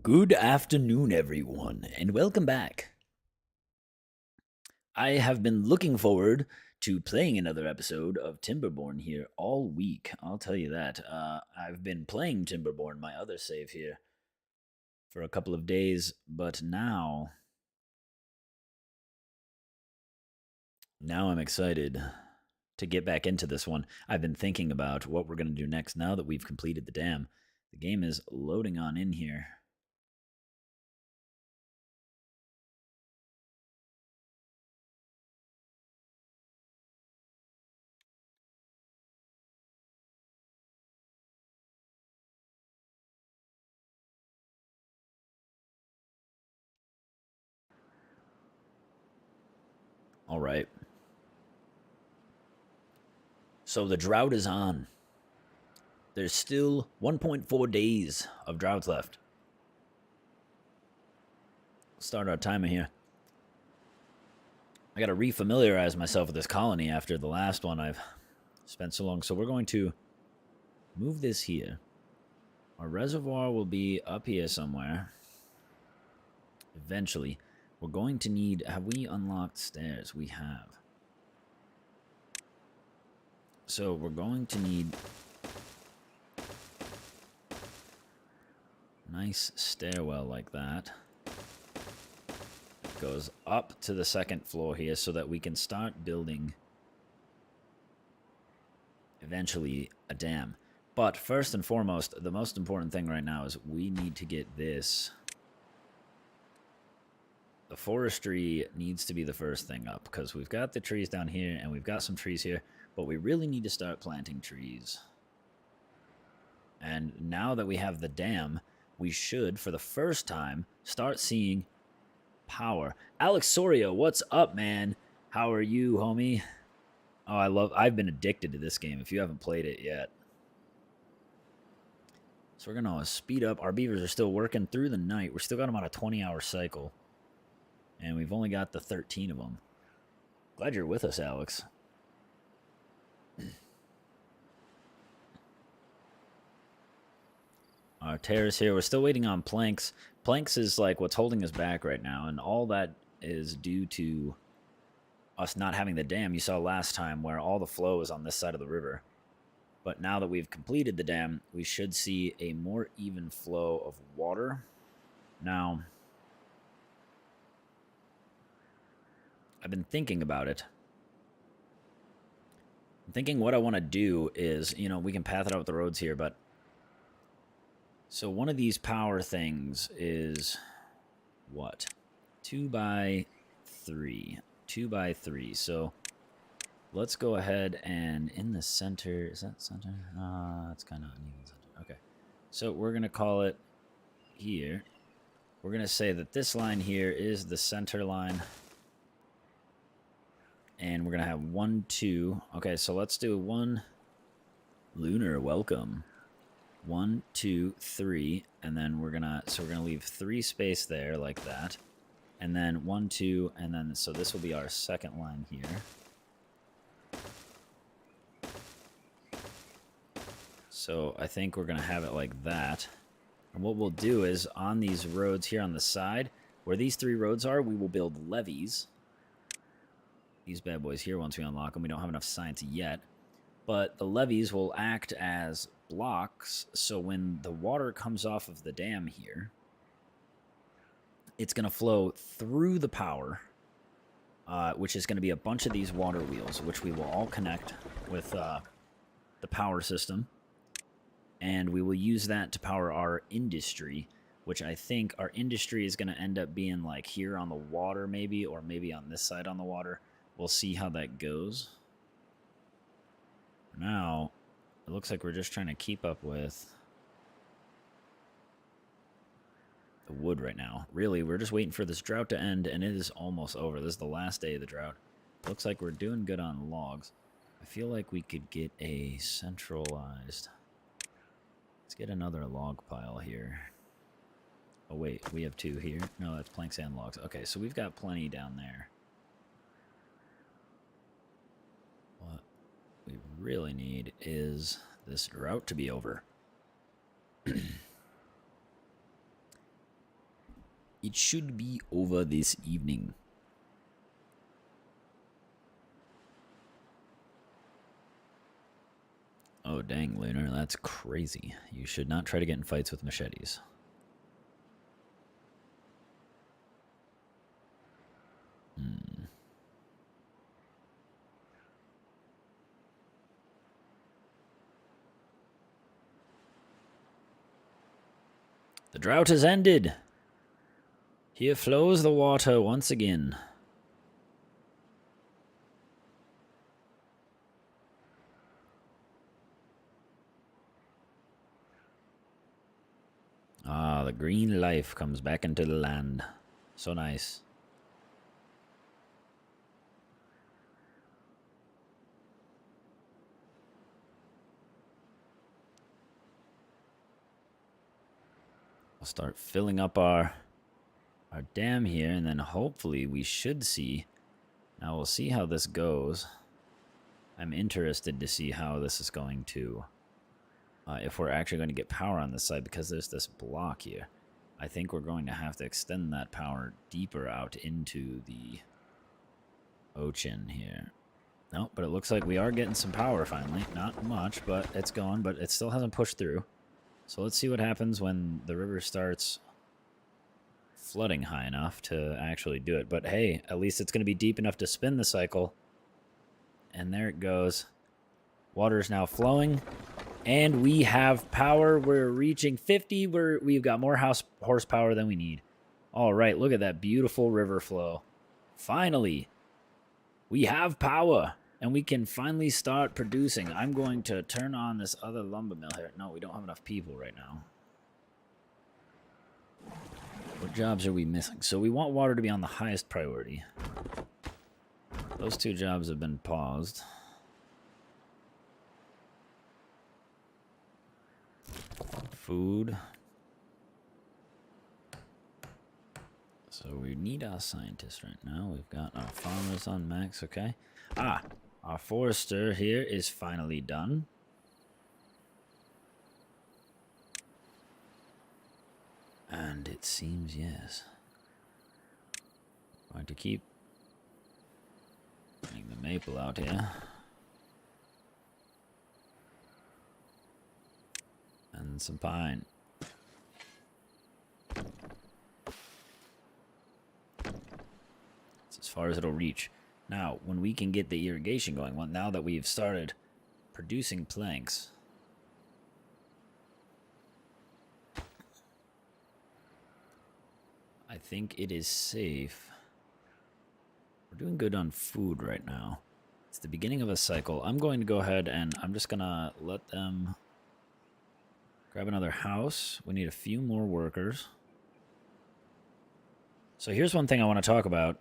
Good afternoon, everyone, and welcome back. I have been looking forward to playing another episode of Timberborn here all week. I'll tell you that. I've been playing Timberborn, my other save here, for a couple of days, but now I'm excited to get back into this one. I've been thinking about what we're going to do next now that we've completed the dam. The game is loading on in here. All right. So the drought is on. There's still 1.4 days of drought left. Start our timer here. I gotta refamiliarize myself with this colony after the last one I've spent so long. So we're going to move this here. Our reservoir will be up here somewhere. Eventually. We're going to need... Have we unlocked stairs? We have. So we're going to need... nice stairwell like that. Goes up to the second floor here so that we can start building eventually a dam. But first and foremost, the most important thing right now is we need to get this. The forestry needs to be the first thing up because we've got the trees down here and we've got some trees here, but we really need to start planting trees. And now that we have the dam, we should, for the first time, start seeing power. Alex Soria, what's up, man? How are you, homie? Oh, I've been addicted to this game if you haven't played it yet. So we're going to speed up. Our beavers are still working through the night. We're still got them on a 20-hour cycle. And we've only got the 13 of them. Glad you're with us, Alex. Our terrace here. We're still waiting on planks. Planks is like what's holding us back right now. And all that is due to us not having the dam. You saw last time where all the flow is on this side of the river. But now that we've completed the dam, we should see a more even flow of water. Now, I've been thinking about it. I'm thinking what I want to do is, you know, we can path it out with the roads here, but... So one of these power things is... what? 2 by 3. 2 by 3. So let's go ahead and in the center... Is that center? That's kind of uneven center. Okay. So we're going to call it here. We're going to say that this line here is the center line. And we're going to have 1, 2. Okay, so let's do 1. Lunar, welcome. 1, 2, 3. And then we're going to... So we're going to leave 3 space there like that. And then 1, 2. And then... So this will be our second line here. So I think we're going to have it like that. And what we'll do is on these roads here on the side, where these 3 roads are, we will build levees. These bad boys here, once we unlock them, we don't have enough science yet. But the levees will act as blocks, so when the water comes off of the dam here, it's going to flow through the power, which is going to be a bunch of these water wheels, which we will all connect with the power system. And we will use that to power our industry, which I think our industry is going to end up being like here on the water maybe, or maybe on this side on the water. We'll see how that goes. Now, it looks like we're just trying to keep up with the wood right now. Really, we're just waiting for this drought to end, and it is almost over. This is the last day of the drought. Looks like we're doing good on logs. I feel like we could get a centralized... Let's get another log pile here. Oh, wait, we have 2 here. No, that's planks and logs. Okay, so we've got plenty down there. What we really need is this drought to be over. It should be over this evening. Oh, dang, Lunar, that's crazy. You should not try to get in fights with machetes. The drought has ended. Here flows the water once again. Ah, the green life comes back into the land. So nice. We'll start filling up our dam here, and then hopefully we should see. Now we'll see how this goes. I'm interested to see how this is going to, if we're actually going to get power on this side, because there's this block here. I think we're going to have to extend that power deeper out into the ocean here. No, but it looks like we are getting some power finally. Not much, but it's going, but it still hasn't pushed through. So let's see what happens when the river starts flooding high enough to actually do it. But hey, at least it's going to be deep enough to spin the cycle. And there it goes. Water is now flowing. And we have power. We're reaching 50. We've got more horsepower than we need. All right, look at that beautiful river flow. Finally, we have power. And we can finally start producing. I'm going to turn on this other lumber mill here. No, we don't have enough people right now. What jobs are we missing? So we want water to be on the highest priority. Those two jobs have been paused. Food. So we need our scientists right now. We've got our farmers on max, okay? Ah, our forester here is finally done. And it seems, yes. Going to keep putting the maple out here. And some pine. It's as far as it'll reach. Now, when we can get the irrigation going, well, now that we've started producing planks, I think it is safe. We're doing good on food right now. It's the beginning of a cycle. I'm going to go ahead and I'm just going to let them grab another house. We need a few more workers. So here's one thing I want to talk about.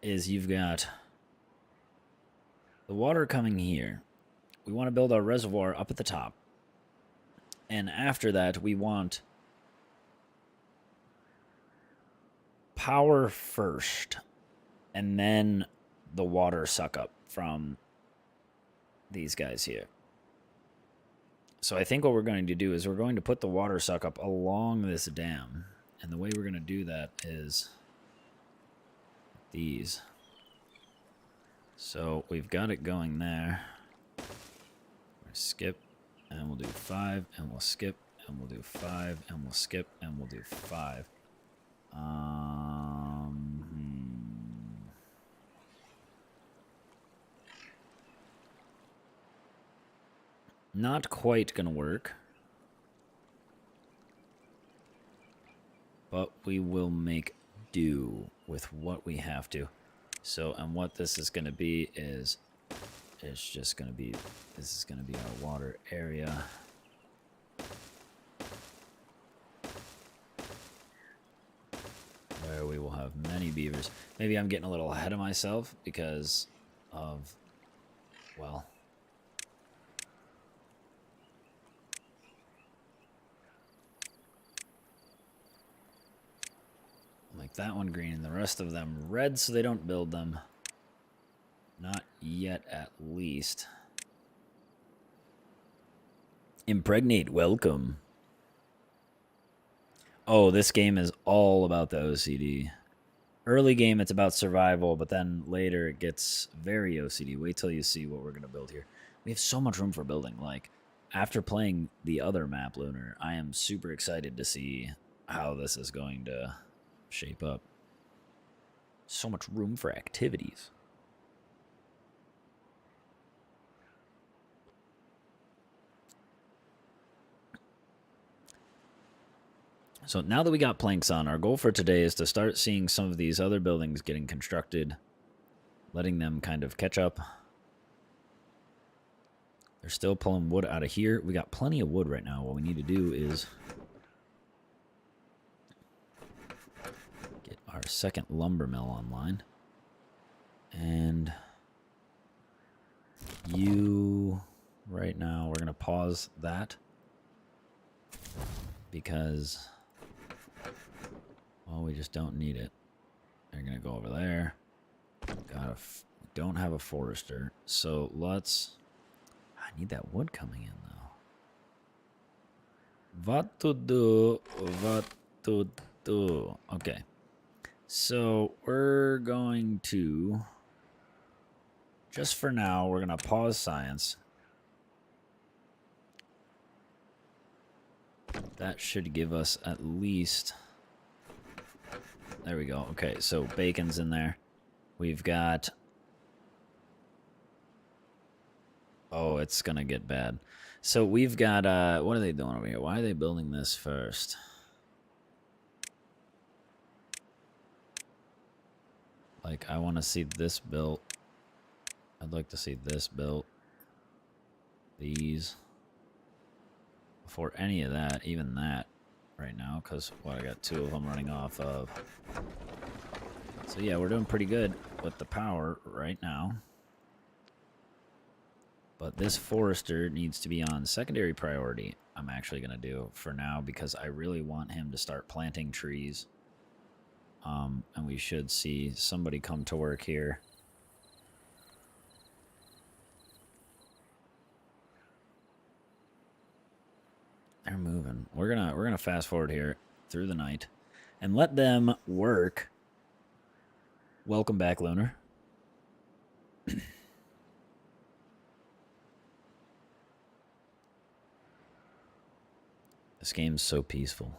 Is you've got the water coming here. We want to build our reservoir up at the top. And after that, we want power first. And then the water suck up from these guys here. So I think what we're going to do is we're going to put the water suck up along this dam. And the way we're going to do that is these. So we've got it going there. We'll skip, and we'll do 5, and we'll skip, and we'll do 5, and we'll skip, and we'll do 5. Not quite gonna work. But we will make do with what we have to. So, and what this is going to be is, it's just going to be, this is going to be our water area. Where we will have many beavers. Maybe I'm getting a little ahead of myself because of, well, like that one green and the rest of them red so they don't build them. Not yet, at least. Impregnate, welcome. Oh, this game is all about the OCD. Early game, it's about survival, but then later it gets very OCD. Wait till you see what we're going to build here. We have so much room for building. Like, after playing the other map, Lunar, I am super excited to see how this is going to shape up. So much room for activities. So now that we got planks on, our goal for today is to start seeing some of these other buildings getting constructed, letting them kind of catch up. They're still pulling wood out of here. We got plenty of wood right now. What we need to do is get our second lumber mill online. And you, right now, we're going to pause that because, well, we just don't need it. They're going to go over there. Don't have a forester, so let's... I need that wood coming in, though. What to do? What to do? Okay. So we're going to... Just for now, we're going to pause science. That should give us at least... There we go. Okay, so bacon's in there. We've got... Oh, it's going to get bad. So we've got... what are they doing over here? Why are they building this first? Like, I want to see this built. I'd like to see this built. These. Before any of that, even that right now, because, well, I got 2 of them running off of. So, yeah, we're doing pretty good with the power right now. But this forester needs to be on secondary priority, I'm actually going to do for now, because I really want him to start planting trees. And we should see somebody come to work here. They're moving. We're gonna fast forward here through the night and let them work. Welcome back, Lunar. This game's so peaceful.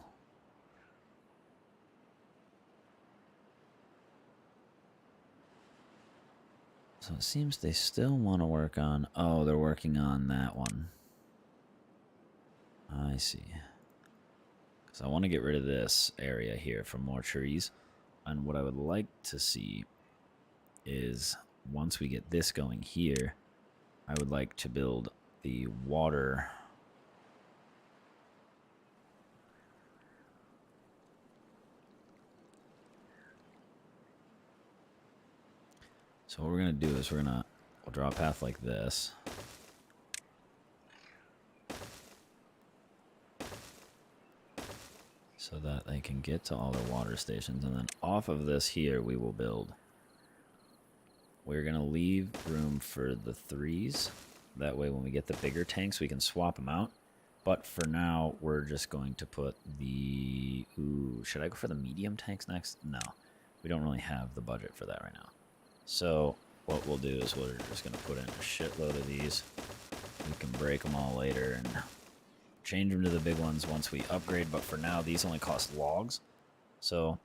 So it seems they still want to work on... Oh, they're working on that one. I see. Because I want to get rid of this area here for more trees. And what I would like to see is, once we get this going here, I would like to build the water... So what we're going to do is we'll draw a path like this. So that they can get to all their water stations. And then off of this here, we will build. We're going to leave room for the 3s. That way when we get the bigger tanks, we can swap them out. But for now, we're just going to put the... Ooh, should I go for the medium tanks next? No. We don't really have the budget for that right now. So what we'll do is we're just going to put in a shitload of these. We can break them all later and change them to the big ones once we upgrade. But for now, these only cost logs. So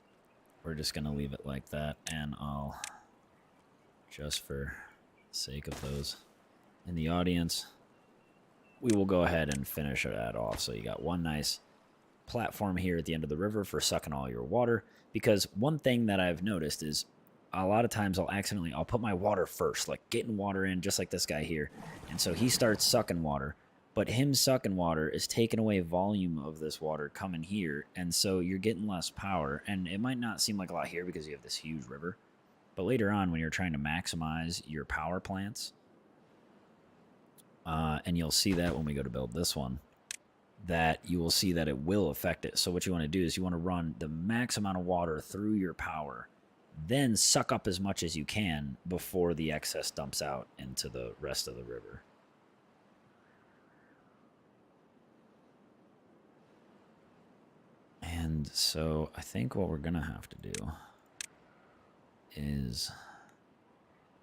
we're just going to leave it like that. And I'll, just for sake of those in the audience, we will go ahead and finish that off. So you got one nice platform here at the end of the river for sucking all your water. Because one thing that I've noticed is, a lot of times I'll put my water first, like getting water in, just like this guy here. And so he starts sucking water, but him sucking water is taking away volume of this water coming here. And so you're getting less power, and it might not seem like a lot here because you have this huge river. But later on, when you're trying to maximize your power plants, and you'll see that when we go to build this one, that you will see that it will affect it. So what you want to do is you want to run the max amount of water through your power, then suck up as much as you can before the excess dumps out into the rest of the river. And And so I think what we're going to have to do is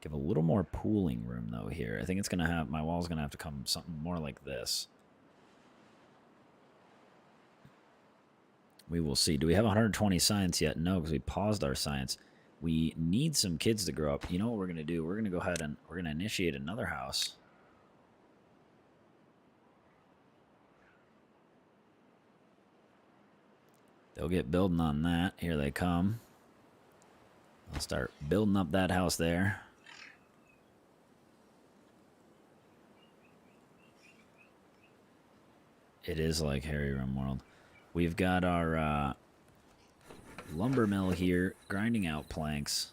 give a little more pooling room, though, here. I think it's going to have, my wall's going to have to come something more like this. We will see. Do we have 120 science yet? No, because we paused our science. We need some kids to grow up. You know what we're going to do? We're going to go ahead and we're going to initiate another house. They'll get building on that. Here they come. I'll start building up that house there. It is like Harry Rimworld. We've got our lumber mill here grinding out planks.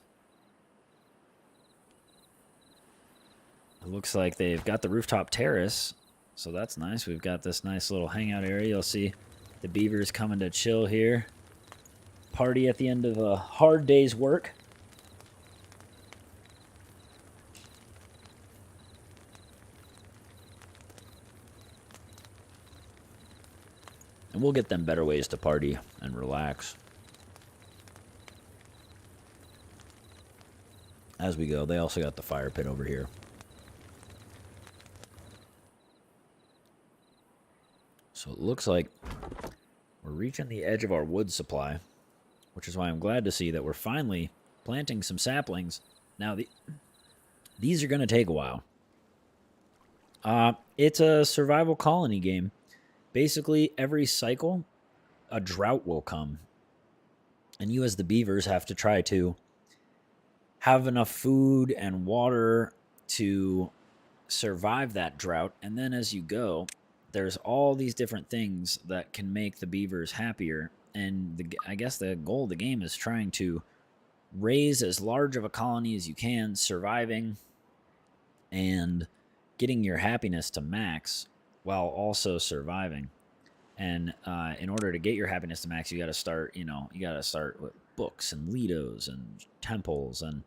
It looks like they've got the rooftop terrace, so that's nice. We've got this nice little hangout area. You'll see the beavers coming to chill here. Party at the end of a hard day's work. And we'll get them better ways to party and relax as we go. They also got the fire pit over here. So it looks like we're reaching the edge of our wood supply, which is why I'm glad to see that we're finally planting some saplings. Now, these are going to take a while. It's a survival colony game. Basically, every cycle, a drought will come. And you as the beavers have to try to have enough food and water to survive that drought. And then as you go, there's all these different things that can make the beavers happier. And I guess the goal of the game is trying to raise as large of a colony as you can, surviving and getting your happiness to max while also surviving. And in order to get your happiness to max, you got to start, you got to start with books and lidos and temples and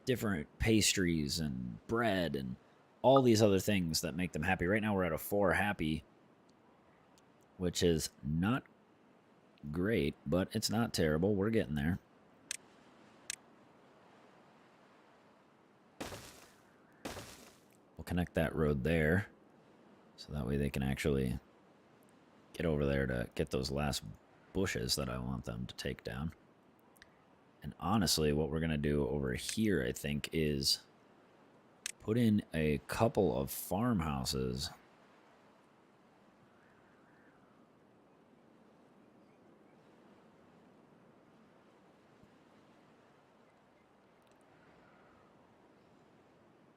different pastries and bread and all these other things that make them happy. Right now we're at a 4 happy, which is not great, but it's not terrible. We're getting there. We'll connect that road there, so that way they can actually get over there to get those last bushes that I want them to take down. And honestly, what we're going to do over here, I think, is put in a couple of farmhouses.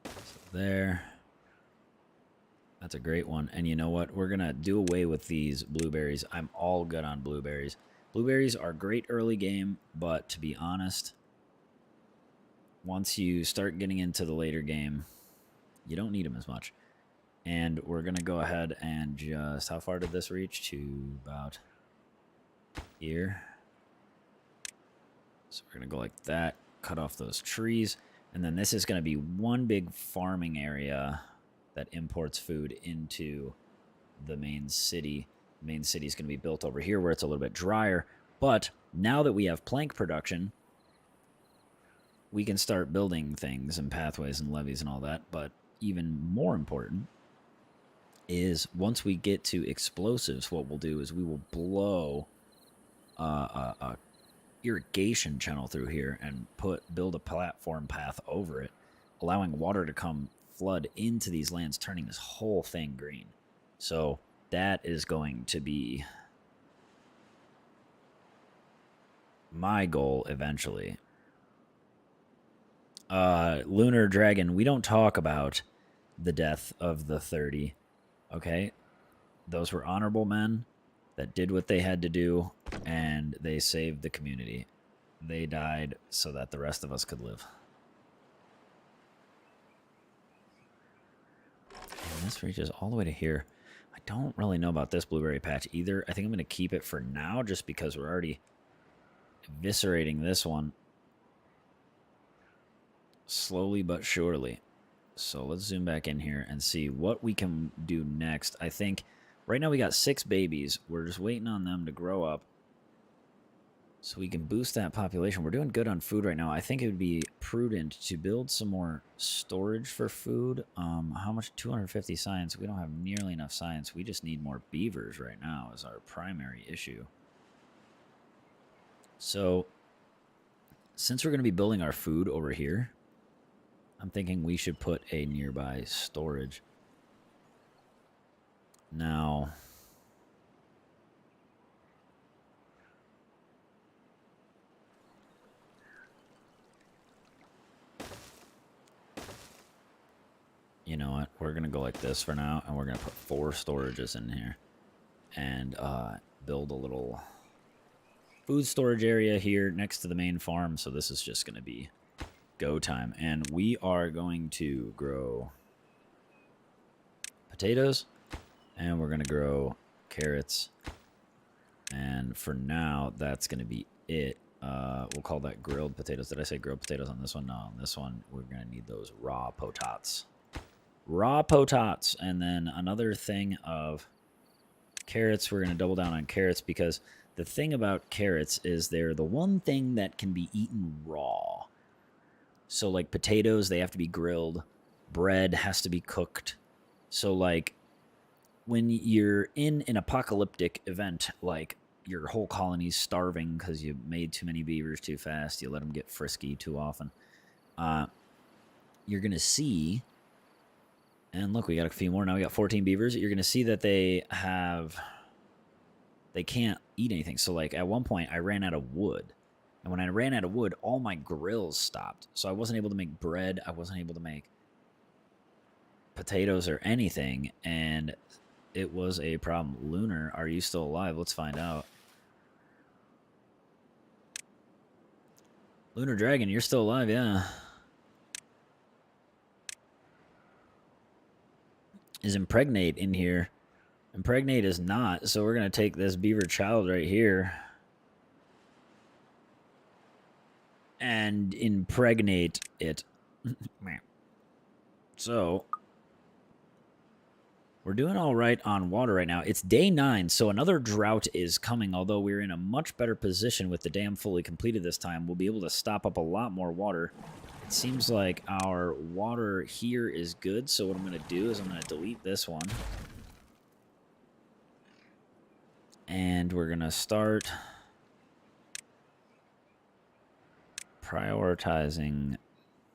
So there. That's a great one. And you know what? We're going to do away with these blueberries. I'm all good on blueberries. Blueberries are great early game, but to be honest, once you start getting into the later game, you don't need them as much. And we're going to go ahead and just... How far did this reach? To about here. So we're going to go like that, cut off those trees, and then this is going to be one big farming area that imports food into the main city. The main city is going to be built over here where it's a little bit drier. But now that we have plank production, we can start building things and pathways and levees and all that. But even more important is once we get to explosives, what we'll do is we will blow a irrigation channel through here and build a platform path over it, allowing water to come flood into these lands, turning this whole thing green. So that is going to be my goal eventually. Lunar Dragon, we don't talk about the death of the 30, okay? Those were honorable men that did what they had to do, and they saved the community. They died so that the rest of us could live. And this reaches all the way to here. I don't really know about this blueberry patch either. I think I'm going to keep it for now just because we're already eviscerating this one slowly but surely. So let's zoom back in here and see what we can do next. I think right now we got 6 babies. We're just waiting on them to grow up. So we can boost that population. We're doing good on food right now. I think it would be prudent to build some more storage for food. How much? 250 science. We don't have nearly enough science. We just need more beavers right now is our primary issue. So since we're going to be building our food over here, I'm thinking we should put a nearby storage. Now, you know what? We're going to go like this for now, and we're going to put 4 storages in here and build a little food storage area here next to the main farm. So this is just going to be go time. And we are going to grow potatoes, and we're going to grow carrots. And for now, that's going to be it. We'll call that grilled potatoes. Did I say grilled potatoes on this one? No, on this one, we're going to need those raw potats. Raw potats. And then another thing of carrots, we're going to double down on carrots because the thing about carrots is they're the one thing that can be eaten raw. So like potatoes, they have to be grilled. Bread has to be cooked. So like when you're in an apocalyptic event, like your whole colony's starving because you made too many beavers too fast, you let them get frisky too often, you're going to see, and look, we got a few more now. We got 14 beavers. You're going to see that they can't eat anything. So like at one point I ran out of wood. And when I ran out of wood, all my grills stopped. So I wasn't able to make bread. I wasn't able to make potatoes or anything. And it was a problem. Lunar, are you still alive? Let's find out. Lunar Dragon, you're still alive, yeah. Is Impregnate in here? Impregnate is not, so we're going to take this beaver child right here and impregnate it. So we're doing all right on water right now. It's day 9, so another drought is coming, although we're in a much better position with the dam fully completed this time. We'll be able to stop up a lot more water. It seems like our water here is good, so what I'm going to do is I'm going to delete this one. And we're going to start prioritizing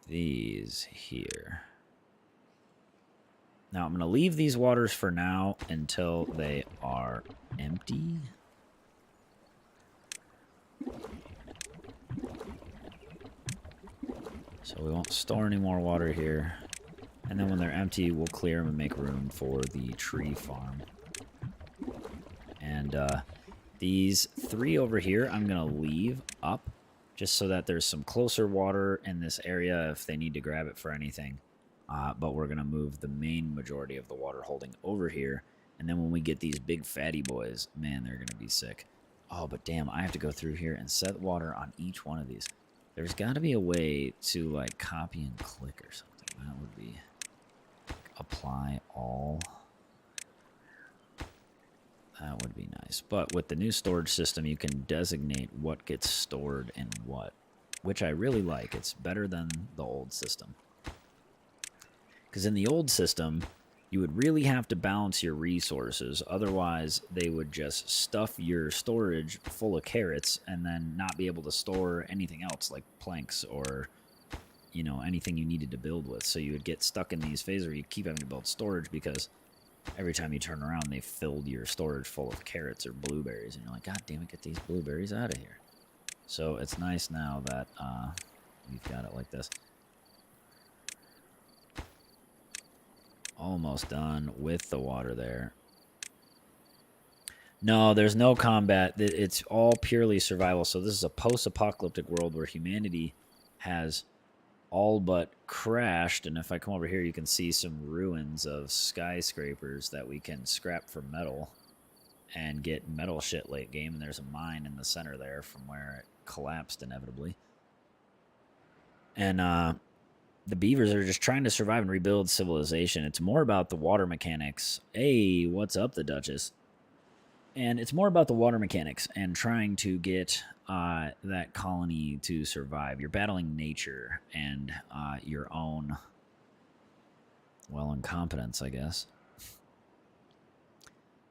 these here. Now, I'm going to leave these waters for now until they are empty. So we won't store any more water here. And then when they're empty, we'll clear them and make room for the tree farm. And these 3 over here, I'm going to leave up just so that there's some closer water in this area if they need to grab it for anything. But we're going to move the main majority of the water holding over here. And then when we get these big fatty boys, man, they're going to be sick. Oh, but damn, I have to go through here and set water on each one of these. There's got to be a way to, like, copy and click or something. That would be apply all. That would be nice. But with the new storage system, you can designate what gets stored in what, which I really like. It's better than the old system. Because in the old system, you would really have to balance your resources. Otherwise, they would just stuff your storage full of carrots and then not be able to store anything else like planks or, you know, anything you needed to build with. So you would get stuck in these phases where you keep having to build storage because every time you turn around, they filled your storage full of carrots or blueberries. And you're like, God damn it, get these blueberries out of here. So it's nice now that we've got it like this. Almost done with the water there. No, there's no combat. It's all purely survival. So this is a post-apocalyptic world where humanity has all but crashed. And if I come over here, you can see some ruins of skyscrapers that we can scrap for metal and get metal shit late game. And there's a mine in the center there from where it collapsed inevitably. And the beavers are just trying to survive and rebuild civilization. It's more about the water mechanics. Hey, what's up, the Duchess? And it's more about the water mechanics and trying to get that colony to survive. You're battling nature and your own, well, incompetence, I guess.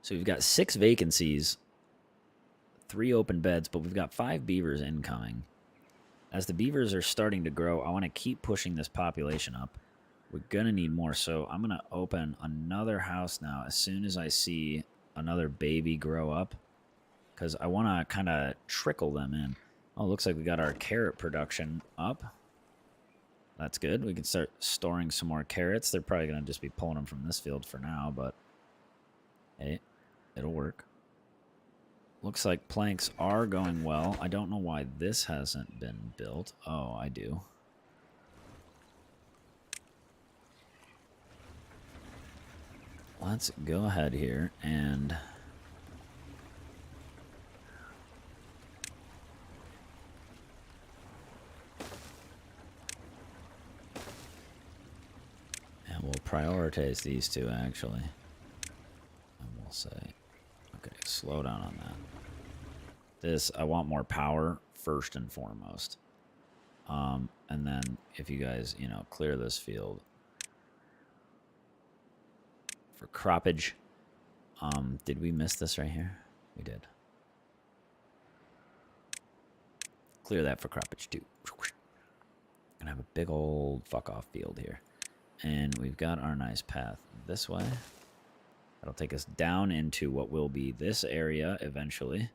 So we've got 6 vacancies, 3 open beds, but we've got 5 beavers incoming. As the beavers are starting to grow, I want to keep pushing this population up. We're going to need more, so I'm going to open another house now as soon as I see another baby grow up, because I want to kind of trickle them in. Oh, looks like we got our carrot production up. That's good. We can start storing some more carrots. They're probably going to just be pulling them from this field for now, but hey, it'll work. Looks like planks are going well. I don't know why this hasn't been built. Oh, I do. Let's go ahead here and we'll prioritize these two, actually. And we'll say, okay, slow down on that. This, I want more power first and foremost. And then if you guys, you know, clear this field for croppage. Did we miss this right here? We did. Clear that for croppage too. Gonna have a big old fuck off field here. And we've got our nice path this way. That'll take us down into what will be this area eventually.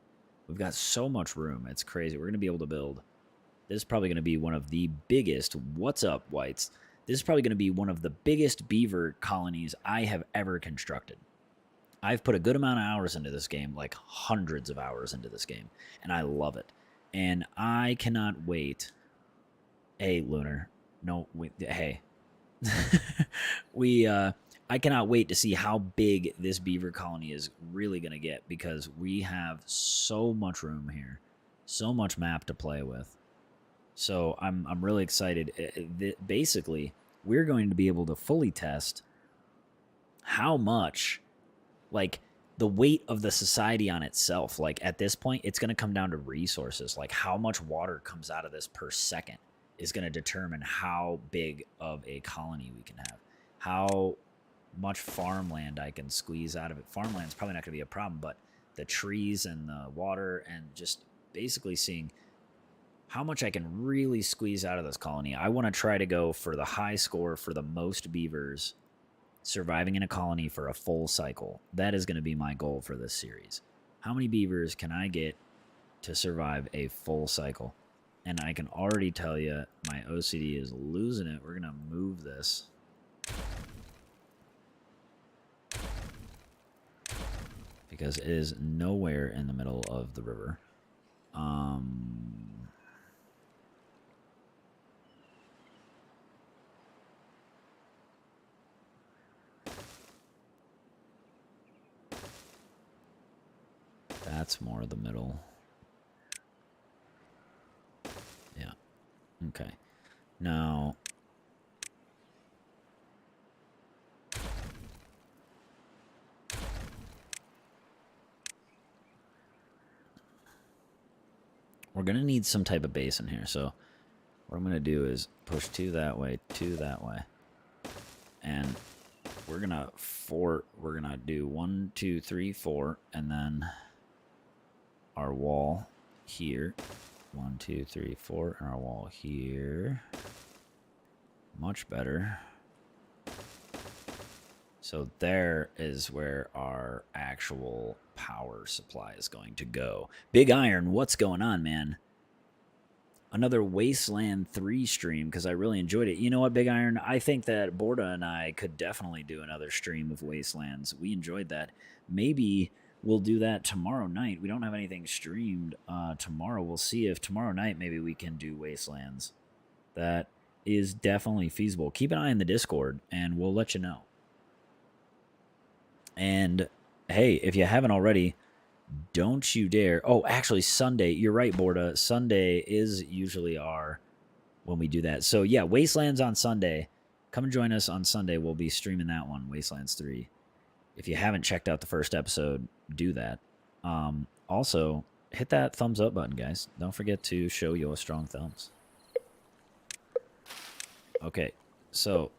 We've got so much room. It's crazy. We're going to be able to build. This is probably going to be one of the biggest. What's up, whites? This is probably going to be one of the biggest beaver colonies I have ever constructed. I've put a good amount of hours into this game, like hundreds of hours into this game, and I love it. And I cannot wait. Hey, Lunar. No, wait, hey. I cannot wait to see how big this beaver colony is really going to get, because we have so much room here, so much map to play with. So I'm really excited. Basically, we're going to be able to fully test how much, like, the weight of the society on itself. Like, at this point, it's going to come down to resources. Like, how much water comes out of this per second is going to determine how big of a colony we can have. How much farmland I can squeeze out of it. Farmland's probably not going to be a problem, but the trees and the water and just basically seeing how much I can really squeeze out of this colony. I want to try to go for the high score for the most beavers surviving in a colony for a full cycle. That is going to be my goal for this series. How many beavers can I get to survive a full cycle? And I can already tell you my OCD is losing it. We're going to move this. Because it is nowhere in the middle of the river. That's more the middle. Yeah. Okay. Now, we're going to need some type of base in here. So what I'm going to do is push 2 that way, 2 that way. And we're going to do 1, 2, 3, 4, and then our wall here. 1, 2, 3, 4, and our wall here. Much better. So there is where our actual power supply is going to go. Big Iron, what's going on, man? Another Wasteland 3 stream, because I really enjoyed it. You know what, Big Iron? I think that Borda and I could definitely do another stream of Wastelands. We enjoyed that. Maybe we'll do that tomorrow night. We don't have anything streamed tomorrow. We'll see if tomorrow night maybe we can do Wastelands. That is definitely feasible. Keep an eye on the Discord, and we'll let you know. And, hey, if you haven't already, don't you dare. Oh, actually, Sunday. You're right, Borda. Sunday is usually when we do that. So, yeah, Wastelands on Sunday. Come and join us on Sunday. We'll be streaming that one, Wastelands 3. If you haven't checked out the first episode, do that. Also, hit that thumbs up button, guys. Don't forget to show your strong thumbs. Okay, so...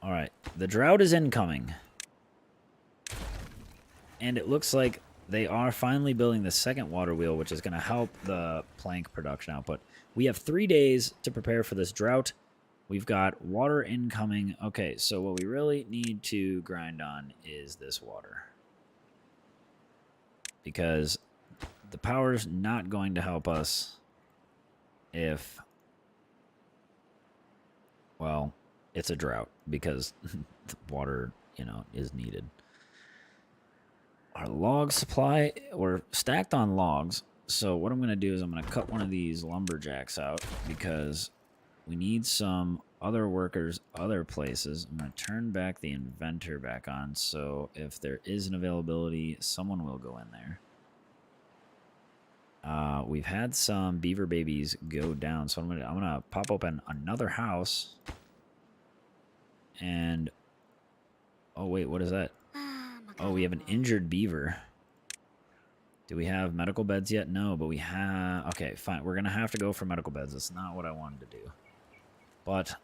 Alright, the drought is incoming. And it looks like they are finally building the second water wheel, which is going to help the plank production output. We have 3 days to prepare for this drought. We've got water incoming. Okay, so what we really need to grind on is this water. Because the power's not going to help us if, well, it's a drought. Because the water, you know, is needed. Our log supply, we're stacked on logs. So what I'm going to do is I'm going to cut one of these lumberjacks out because we need some other workers other places. I'm going to turn back the inventor back on, so if there is an availability, someone will go in there. We've had some beaver babies go down, so I'm gonna pop open another house. And oh wait, what is that? Oh, we have an injured beaver. Do we have medical beds yet? No, but we have... Okay, fine. We're going to have to go for medical beds. That's not what I wanted to do. But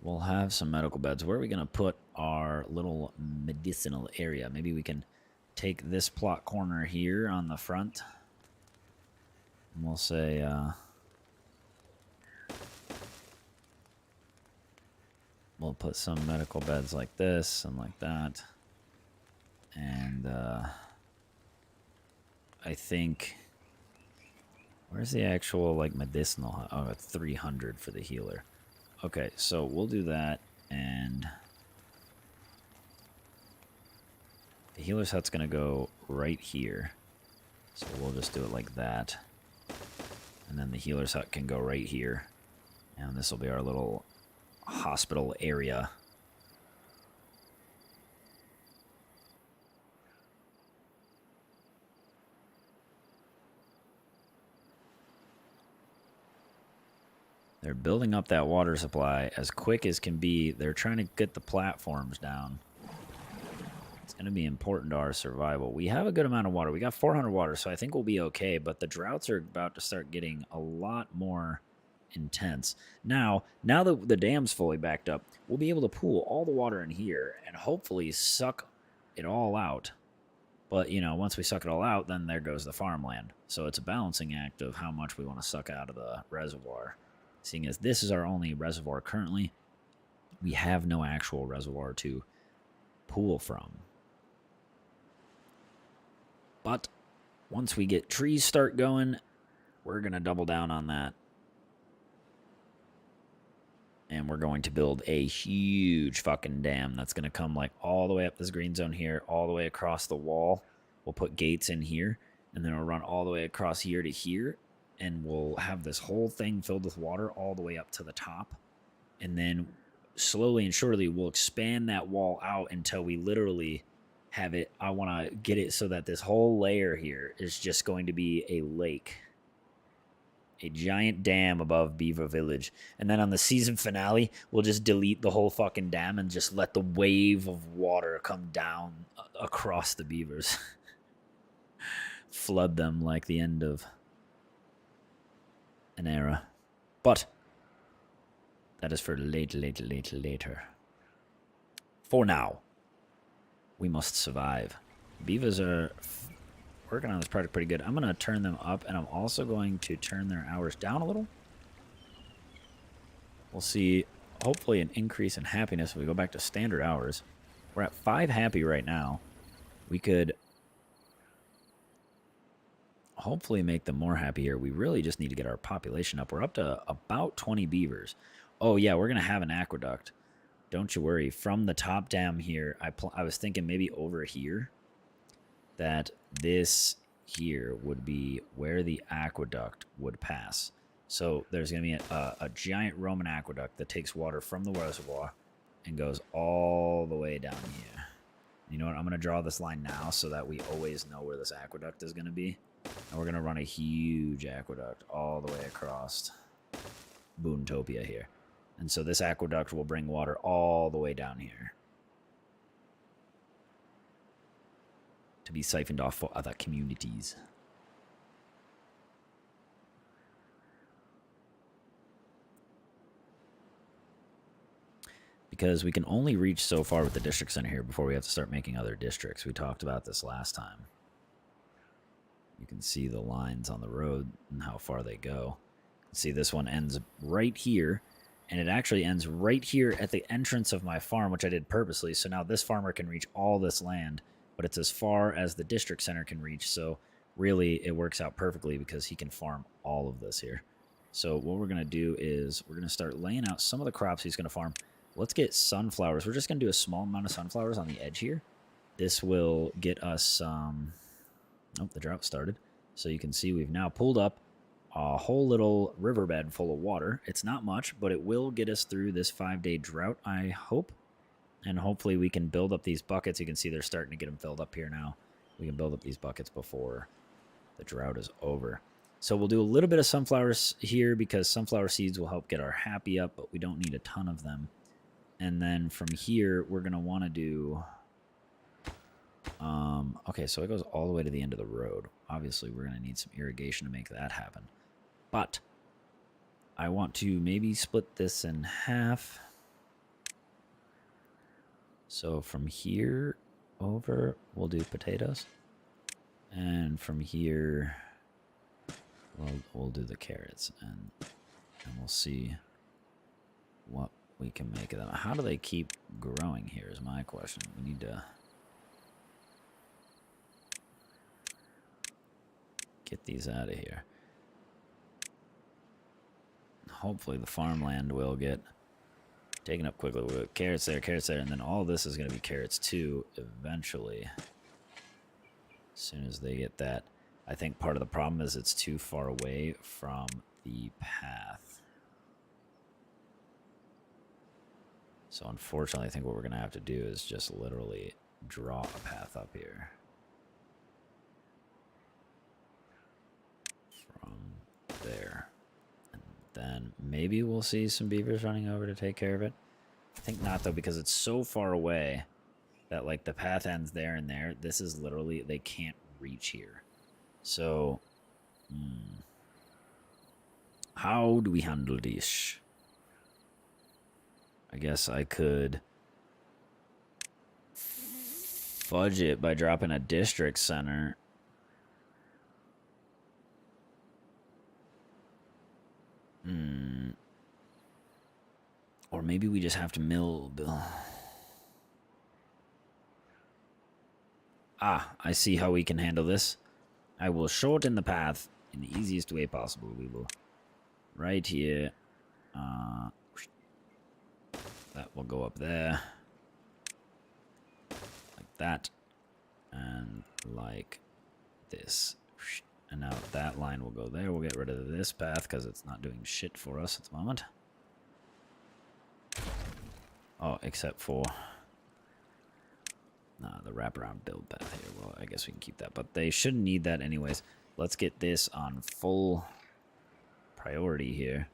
we'll have some medical beds. Where are we going to put our little medicinal area? Maybe we can take this plot corner here on the front. And we'll say... we'll put some medical beds like this and like that. And I think... Where's the actual, like, medicinal? Oh, it's 300 for the healer. Okay, so we'll do that, and... The healer's hut's gonna go right here. So we'll just do it like that. And then the healer's hut can go right here. And this will be our little hospital area. They're building up that water supply as quick as can be. They're trying to get the platforms down. It's going to be important to our survival. We have a good amount of water. We got 400 water, so I think we'll be okay. But the droughts are about to start getting a lot more intense. Now that the dam's fully backed up, we'll be able to pool all the water in here and hopefully suck it all out. But, you know, once we suck it all out, then there goes the farmland. So it's a balancing act of how much we want to suck out of the reservoir. Seeing as this is our only reservoir currently, we have no actual reservoir to pool from. But once we get trees start going, we're going to double down on that. And we're going to build a huge fucking dam that's going to come like all the way up this green zone here, all the way across the wall. We'll put gates in here, and then we'll run all the way across here to here. And we'll have this whole thing filled with water all the way up to the top. And then slowly and surely we'll expand that wall out until we literally have it. I want to get it so that this whole layer here is just going to be a lake. A giant dam above Beaver Village. And then on the season finale, we'll just delete the whole fucking dam and just let the wave of water come down across the beavers. Flood them like the end of an era. But that is for later. For now, we must survive. Beavers are working on this project pretty good. I'm going to turn them up, and I'm also going to turn their hours down a little. We'll see, hopefully, an increase in happiness if we go back to standard hours. We're at 5 happy right now. We could hopefully make them more happier. We really just need to get our population up. We're up to about 20 beavers. Oh, yeah, we're going to have an aqueduct. Don't you worry. From the top dam here, I was thinking maybe over here that this here would be where the aqueduct would pass. So there's going to be a giant Roman aqueduct that takes water from the reservoir and goes all the way down here. You know what? I'm going to draw this line now so that we always know where this aqueduct is going to be. And we're going to run a huge aqueduct all the way across Boontopia here. And so this aqueduct will bring water all the way down here to be siphoned off for other communities. Because we can only reach so far with the district center here before we have to start making other districts. We talked about this last time. You can see the lines on the road and how far they go. See, this one ends right here, and it actually ends right here at the entrance of my farm, which I did purposely. So now this farmer can reach all this land, but it's as far as the district center can reach. So really, it works out perfectly because he can farm all of this here. So what we're going to do is we're going to start laying out some of the crops he's going to farm. Let's get sunflowers. We're just going to do a small amount of sunflowers on the edge here. This will get us... oh, the drought started. So you can see we've now pulled up a whole little riverbed full of water. It's not much, but it will get us through this 5-day drought, I hope. And hopefully we can build up these buckets. You can see they're starting to get them filled up here now. We can build up these buckets before the drought is over. So we'll do a little bit of sunflowers here because sunflower seeds will help get our happy up, but we don't need a ton of them. And then from here, we're going to want to do... okay, so it goes all the way to the end of the road. Obviously, we're going to need some irrigation to make that happen. But I want to maybe split this in half. So from here over, we'll do potatoes. And from here, we'll do the carrots. And we'll see what we can make of them. How do they keep growing here is my question. We need to... get these out of here. Hopefully the farmland will get taken up quickly. We'll get carrots there, and then all this is going to be carrots too eventually. As soon as they get that. I think part of the problem is it's too far away from the path. So unfortunately, I think what we're going to have to do is just literally draw a path up here. There, and then maybe we'll see some beavers running over to take care of it. I think not though, because it's so far away that like the path ends there and there. This is literally, they can't reach here. So how do we handle this? I guess I could fudge it by dropping a district center. Or maybe we just have to mill. Ah, I see how we can handle this. I will shorten the path in the easiest way possible. We will right here. That will go up there. Like that. And like this. And now that line will go there. We'll get rid of this path because it's not doing shit for us at the moment. Oh, except for... the wraparound build path here. Well, I guess we can keep that. But they shouldn't need that anyways. Let's get this on full priority here.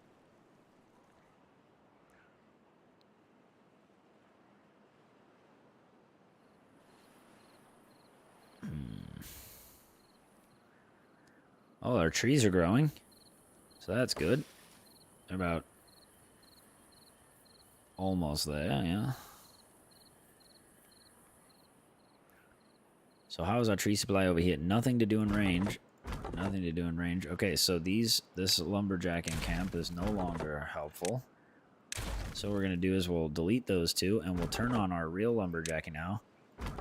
Oh, our trees are growing. So that's good. They're about almost there, yeah. So how is our tree supply over here? Nothing to do in range. Nothing to do in range. Okay, so this lumberjacking camp is no longer helpful. So what we're going to do is we'll delete those two, and we'll turn on our real lumberjacking now.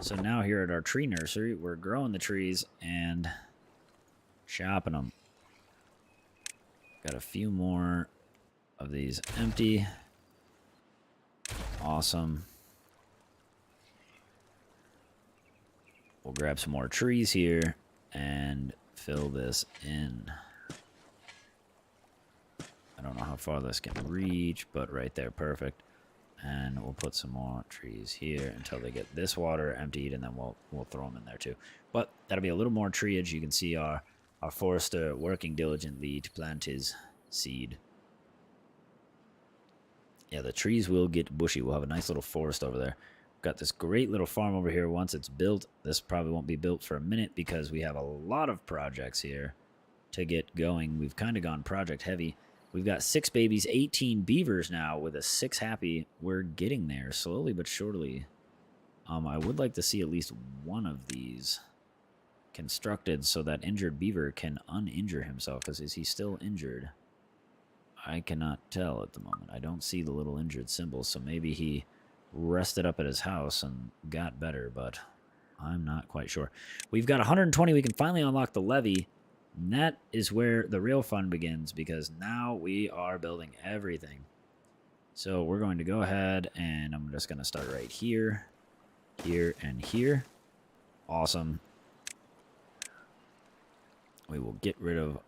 So now here at our tree nursery, we're growing the trees and chopping them. Got a few more of these empty. Awesome. We'll grab some more trees here and fill this in. I don't know how far this can reach, but right there, perfect. And we'll put some more trees here until they get this water emptied, and then we'll throw them in there too. But that'll be a little more treeage. You can see our forester working diligently to plant his seed. Yeah, the trees will get bushy. We'll have a nice little forest over there. Got this great little farm over here. Once it's built, this probably won't be built for a minute because we have a lot of projects here to get going. We've kind of gone project heavy. We've got 6 babies, 18 beavers now with a 6 happy. We're getting there slowly but surely. I would like to see at least one of these constructed so that injured beaver can uninjure himself, because is he still injured? I cannot tell at the moment. I don't see the little injured symbol, so maybe he rested up at his house and got better, but I'm not quite sure. We've got 120. We can finally unlock the levee, and that is where the real fun begins, because now we are building everything. So we're going to go ahead, and I'm just going to start right here, here, and here. Awesome. We will get rid of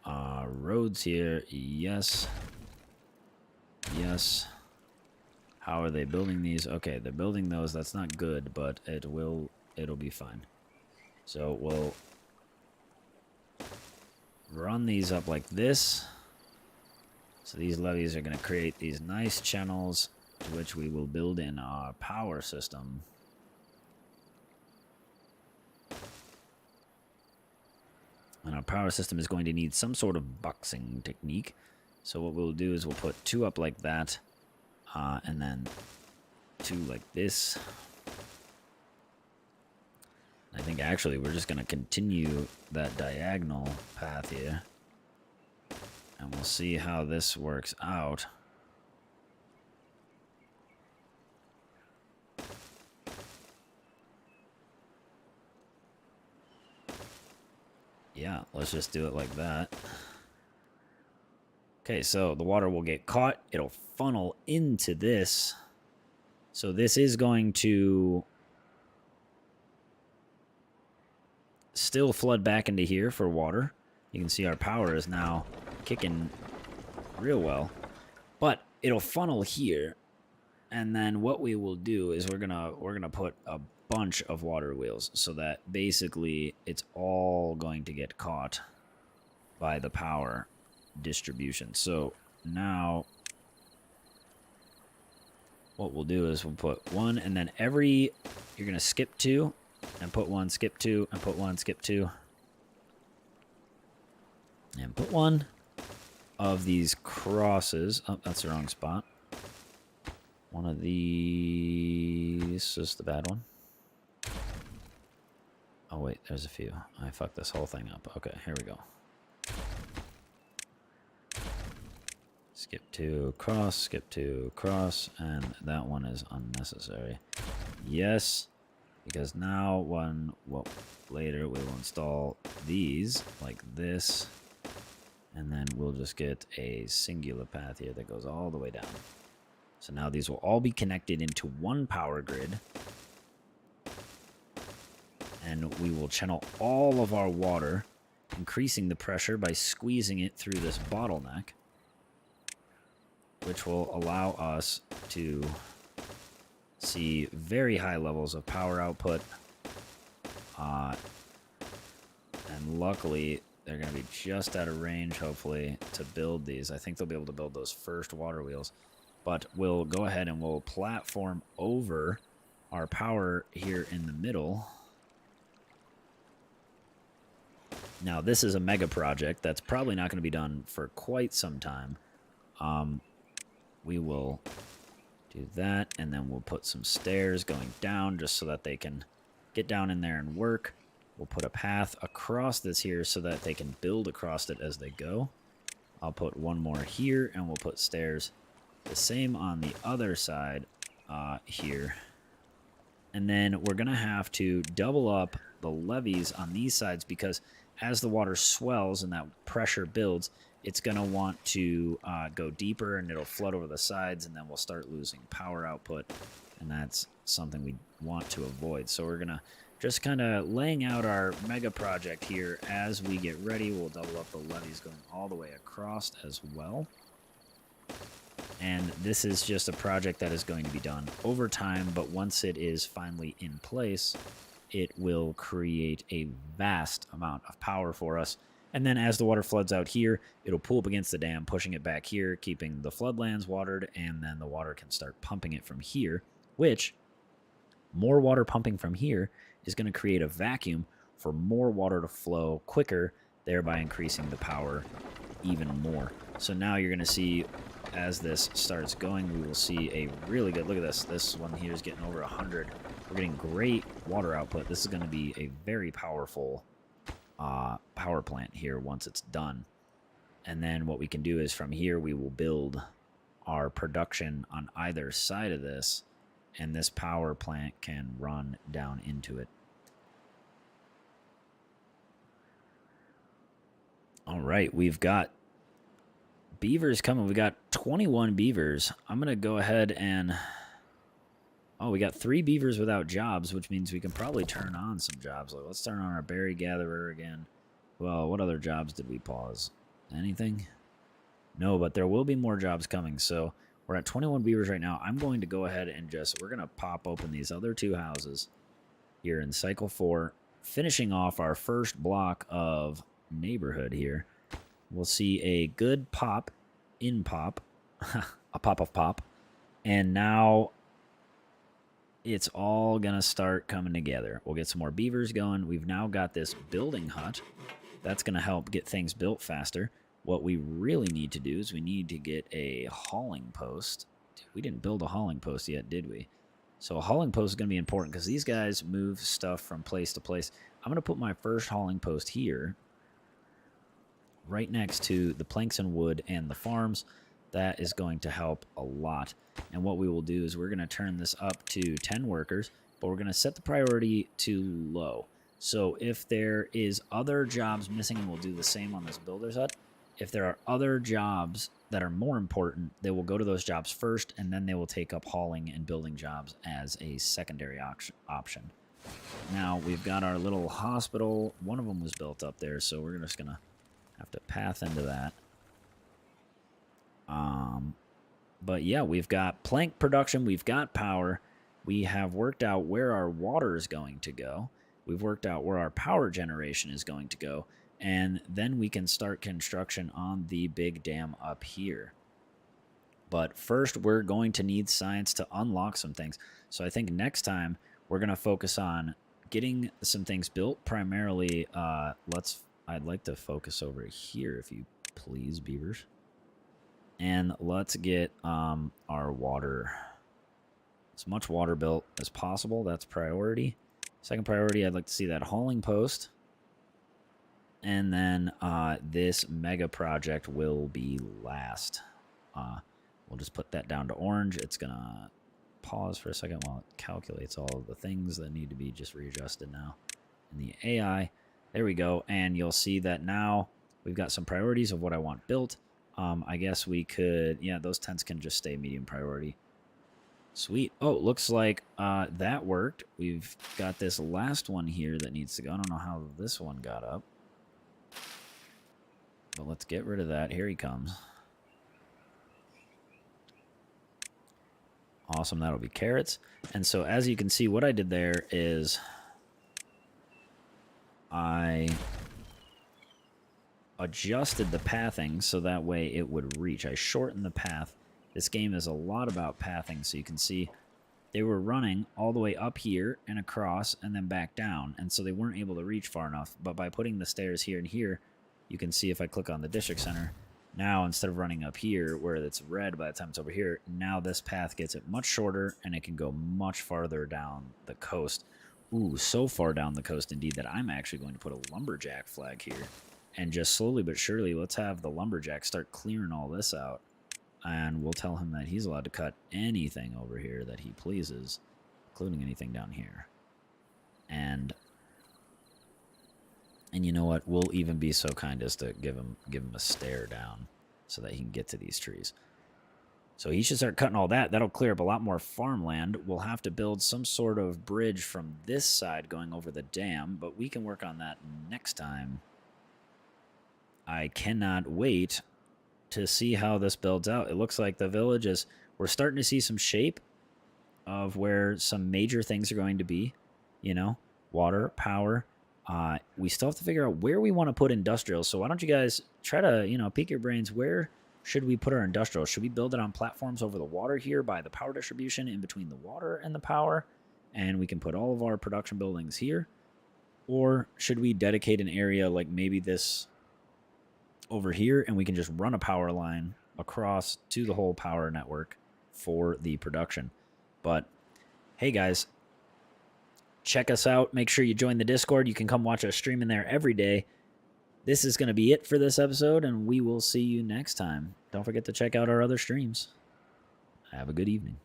roads here. Yes. Yes. How are they building these? Okay, they're building those. That's not good, but it'll be fine. So we'll run these up like this. So these levees are going to create these nice channels to which we will build in our power system. And our power system is going to need some sort of boxing technique. So what we'll do is we'll put 2 up like that, and then 2 like this. I think actually we're just going to continue that diagonal path here. And we'll see how this works out. Yeah, let's just do it like that. Okay, so the water will get caught. It'll funnel into this. So this is going to still flood back into here for water. You can see our power is now kicking real well. But it'll funnel here. And then what we will do is we're gonna put a bunch of water wheels so that basically it's all going to get caught by the power distribution. So now what we'll do is we'll put 1, and then you're gonna skip 2 and put 1, skip 2 and put 1, skip 2, and put 1 of these crosses. Oh, that's the wrong spot. One of these is the bad one. Oh wait, there's a few. I fucked this whole thing up. Okay, here we go. Skip 2, cross, skip 2, cross, and that one is unnecessary. Yes, because now later we will install these like this, and then we'll just get a singular path here that goes all the way down. So now these will all be connected into one power grid, and we will channel all of our water, increasing the pressure by squeezing it through this bottleneck, which will allow us to see very high levels of power output. And luckily, they're going to be just out of range, hopefully, to build these. I think they'll be able to build those first water wheels. But we'll go ahead and we'll platform over our power here in the middle. Now, this is a mega project that's probably not going to be done for quite some time. We will do that, and then we'll put some stairs going down just so that they can get down in there and work. We'll put a path across this here so that they can build across it as they go. I'll put 1 more here, and we'll put stairs the same on the other side here. And then we're going to have to double up the levees on these sides, because as the water swells and that pressure builds, it's going to want to go deeper, and it'll flood over the sides, and then we'll start losing power output, and that's something we want to avoid. So we're going to just kind of laying out our mega project here as we get ready. We'll double up the levees going all the way across as well. And this is just a project that is going to be done over time, but once it is finally in place, it will create a vast amount of power for us. And then as the water floods out here, it'll pull up against the dam, pushing it back here, keeping the floodlands watered, and then the water can start pumping it from here, which more water pumping from here is going to create a vacuum for more water to flow quicker, thereby increasing the power even more. So now you're going to see, as this starts going, we will see a really good, look at this. This one here is getting over 100. We're getting great water output. This is going to be a very powerful power plant here once it's done. And then what we can do is from here we will build our production on either side of this, and this power plant can run down into it. All right, we've got beavers coming. We got 21 beavers. I'm going to go ahead and... Oh, we got 3 beavers without jobs, which means we can probably turn on some jobs. Like, let's turn on our berry gatherer again. Well, what other jobs did we pause? Anything? No, but there will be more jobs coming. So we're at 21 beavers right now. I'm going to go ahead and we're going to pop open these other 2 houses here in cycle 4, finishing off our first block of neighborhood here. We'll see a good pop in pop, a pop of pop, and now it's all gonna start coming together. We'll get some more beavers going. We've now got this building hut that's gonna help get things built faster. What we really need to do is we need to get a hauling post. We didn't build a hauling post yet, did we? So a hauling post is going to be important because these guys move stuff from place to place. I'm going to put my first hauling post here, right next to the planks and wood and the farms. That is going to help a lot. And what we will do is we're going to turn this up to 10 workers, but we're going to set the priority to low. So if there is other jobs missing, and we'll do the same on this builder's hut, if there are other jobs that are more important, they will go to those jobs first, and then they will take up hauling and building jobs as a secondary option. Now, we've got our little hospital. One of them was built up there, so we're just going to have to path into that. But yeah, we've got plank production. We've got power. We have worked out where our water is going to go. We've worked out where our power generation is going to go. And then we can start construction on the big dam up here. But first, we're going to need science to unlock some things. So I think next time, we're going to focus on getting some things built. Primarily, I'd like to focus over here, if you please, beavers. And let's get our water, as much water built as possible. That's priority. Second priority, I'd like to see that hauling post. And then this mega project will be last. We'll just put that down to orange. It's going to pause for a second while it calculates all of the things that need to be just readjusted now in the AI. There we go. And you'll see that now we've got some priorities of what I want built. I guess we could, yeah, those tents can just stay medium priority. Sweet. Oh, looks like that worked. We've got this last one here that needs to go. I don't know how this one got up. But let's get rid of that. Here he comes. Awesome. That'll be carrots. And so as you can see, what I did there is I adjusted the pathing so that way it would reach. I shortened the path. This game is a lot about pathing, so you can see they were running all the way up here and across and then back down, and so they weren't able to reach far enough. But by putting the stairs here and here, you can see if I click on the district center, now instead of running up here where it's red by the time it's over here, now this path gets it much shorter and it can go much farther down the coast. Ooh, so far down the coast indeed that I'm actually going to put a lumberjack flag here. And just slowly but surely, let's have the lumberjack start clearing all this out. And we'll tell him that he's allowed to cut anything over here that he pleases, including anything down here. And you know what? We'll even be so kind as to give him a stair down so that he can get to these trees. So he should start cutting all that. That'll clear up a lot more farmland. We'll have to build some sort of bridge from this side going over the dam, but we can work on that next time. I cannot wait to see how this builds out. It looks like the village is... We're starting to see some shape of where some major things are going to be. You know, water, power. We still have to figure out where we want to put industrial. So why don't you guys try to, pique your brains. Where should we put our industrial? Should we build it on platforms over the water here by the power distribution in between the water and the power? And we can put all of our production buildings here. Or should we dedicate an area like maybe this over here, and we can just run a power line across to the whole power network for the production? But hey guys, check us out. Make sure you join the Discord. You can come watch us stream in there every day. This is going to be it for this episode, and we will see you next time. Don't forget to check out our other streams. Have a good evening.